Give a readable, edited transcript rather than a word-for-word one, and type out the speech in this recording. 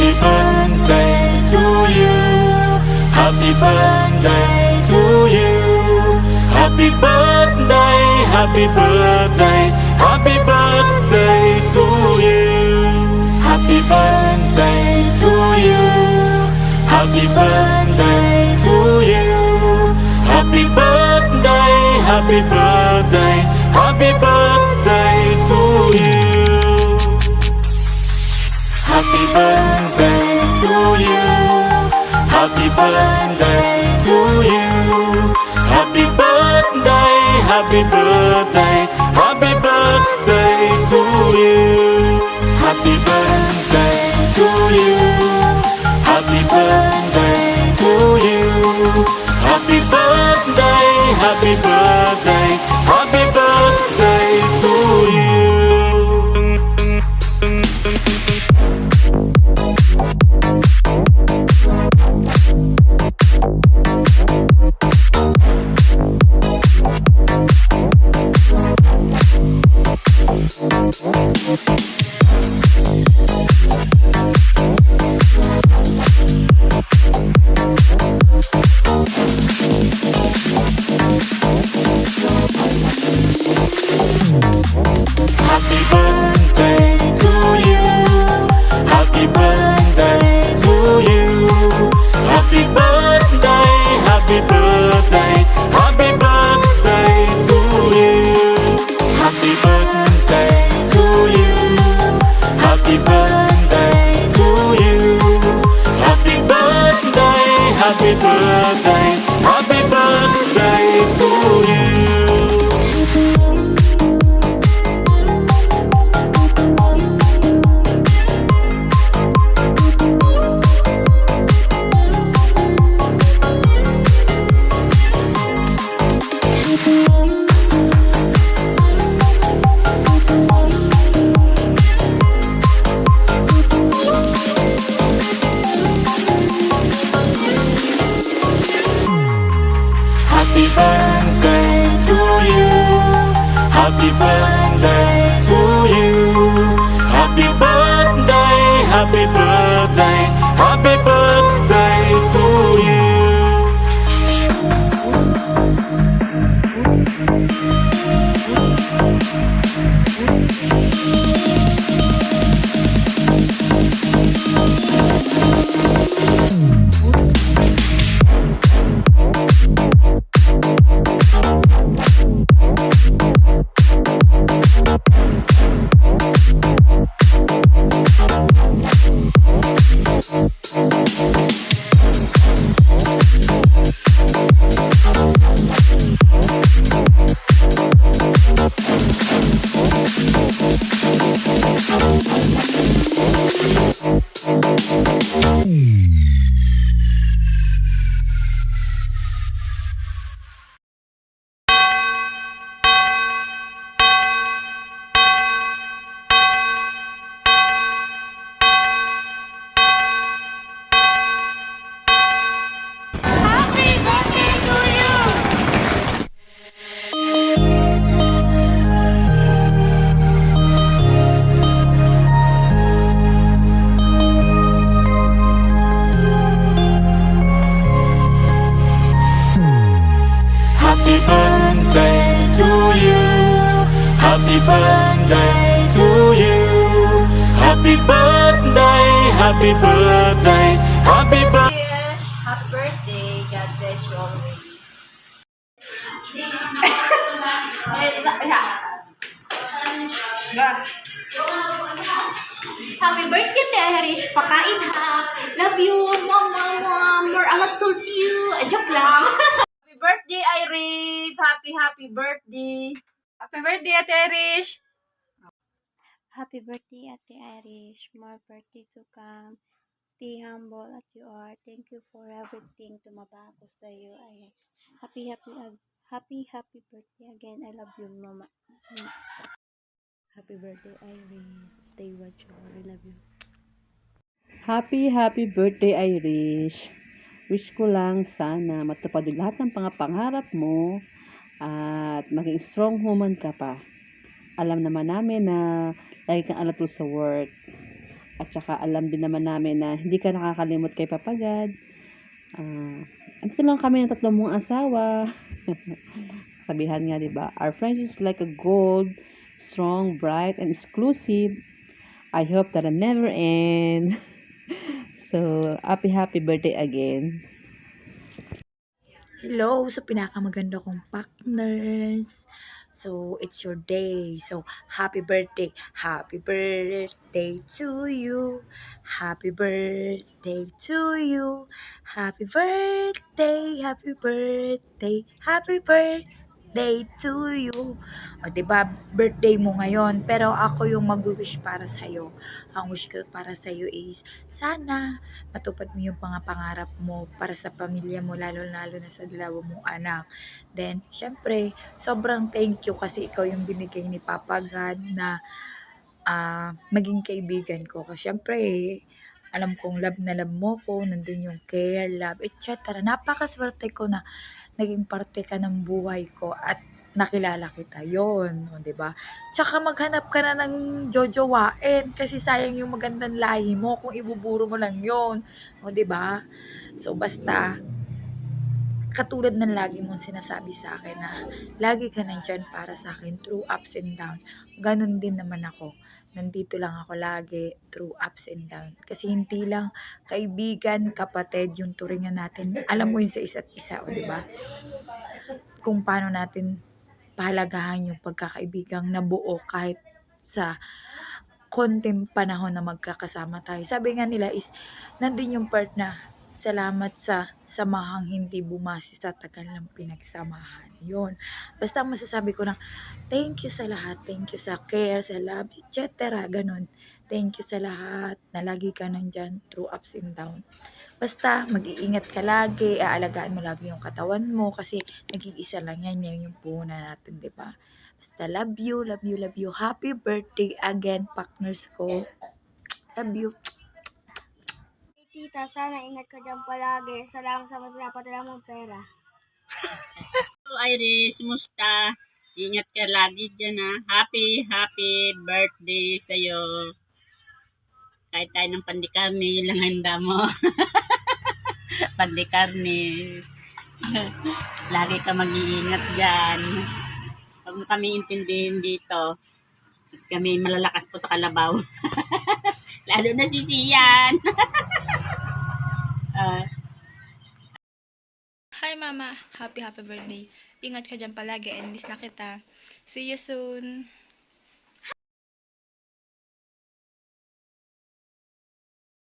Happy birthday to you. Happy birthday to you. Happy birthday, happy birthday, happy birthday to you. Happy birthday to you. Happy birthday to you. Happy birthday, happy birthday, happy birthday to you. Happy birthday to you. Happy birthday to you. Happy birthday, happy birthday, happy birthday to you. Happy birthday to you. Happy birthday to you. Happy birthday, happy birthday, happy birthday to you. Happy birthday to you. Happy birthday to you. Happy birthday, happy birthday, happy birthday to you. Happy birthday to you. Happy birthday to you. Happy birthday, happy birthday, happy birthday to you. Happy birthday to you. Happy birthday to you. Happy birthday, happy birthday, happy birthday to you. Happy birthday to you! Happy birthday to you. Happy birthday to you. Happy birthday, happy birthday, happy birthday. Yes, happy birthday. God bless you always. Happy birthday, Terish. Pakain ha. Love you. More angat tools you. Joke lang. Happy birthday, Iris. Happy birthday. Happy birthday, Ate Irish. Happy birthday, Ate Irish. More birthday to come. Stay humble as you are. Thank you for everything. Tumaba ako sa iyo. Ay, happy birthday again. I love you, Mama. Happy birthday, Irish. Stay mature. I love you. Happy birthday, Irish. Wish ko lang sana matupad yung lahat ng pangarap mo at maging strong woman ka pa. Alam naman namin na lagi kang alatul sa work At saka alam din naman namin na hindi ka nakakalimot kay Papa God. Andito lang kami ng tatlong mong asawa. Sabihan nga, di ba? Our friendship is like a gold, strong, bright, and exclusive. I hope that it never end. So, happy birthday again. Hello sa pinakamaganda kong partners. So, it's your day. So, happy birthday. Happy birthday to you. Happy birthday to you. Happy birthday, happy birthday, happy birthday to you. O, diba, birthday mo ngayon, pero ako yung mag-wish para sa'yo. Ang wish ko para sa'yo is, sana matupad mo yung mga pangarap mo para sa pamilya mo, lalo-lalo na sa dalawa mong anak. Then, syempre, sobrang thank you kasi ikaw yung binigay ni Papa God na maging kaibigan ko. Kasi syempre, alam kong love na love mo ko, nandun yung care, love, etc. Napakaswerte ko na naging parte ka ng buhay ko at nakilala kita yon, o, 'di ba? Tsaka maghanap ka na ng jojowain kasi sayang yung magandang lahi mo kung ibuburo mo lang yon, o, 'di ba? So basta katulad ng lagi mong sinasabi sa akin na lagi ka nandyan para sa akin through ups and down. Ganon din naman ako. Nandito lang ako lagi through ups and down. Kasi hindi lang kaibigan, kapatid yung turingan natin. Alam mo yun sa isa't isa, o, di ba? Kung paano natin pahalagahan yung pagkakaibigang nabuo kahit sa konting panahon na magkakasama tayo. Sabi nga nila is, nandun yung part na salamat sa samahang hindi bumase sa tagal ng pinagsamahan. Yun. Basta masasabi ko na, thank you sa lahat. Thank you sa care, sa love, etc. Ganon. Thank you sa lahat na lagi ka nandyan through ups and down. Basta mag-iingat ka lagi, aalagaan mo lagi yung katawan mo kasi nag-iisa lang yan, yan yung puhunan natin, di ba? Basta love you, love you, love you. Happy birthday again, partners ko. Love you. Tita, sana ingat ka dyan palagi. Salamat sa mga pinapadala mong pera. Iris, musta? Ingat ka lagi dyan ha. Happy birthday sa'yo. Kahit tayo ng pandikarne, yun lang handa mo. Pandikarne. Lagi ka mag-iingat dyan. Huwag mo kami intindihin dito. Kami malalakas po sa kalabaw. Lalo na si Sian. Hi Mama, happy birthday. Ingat ka dyan palagi and miss na kita. See you soon.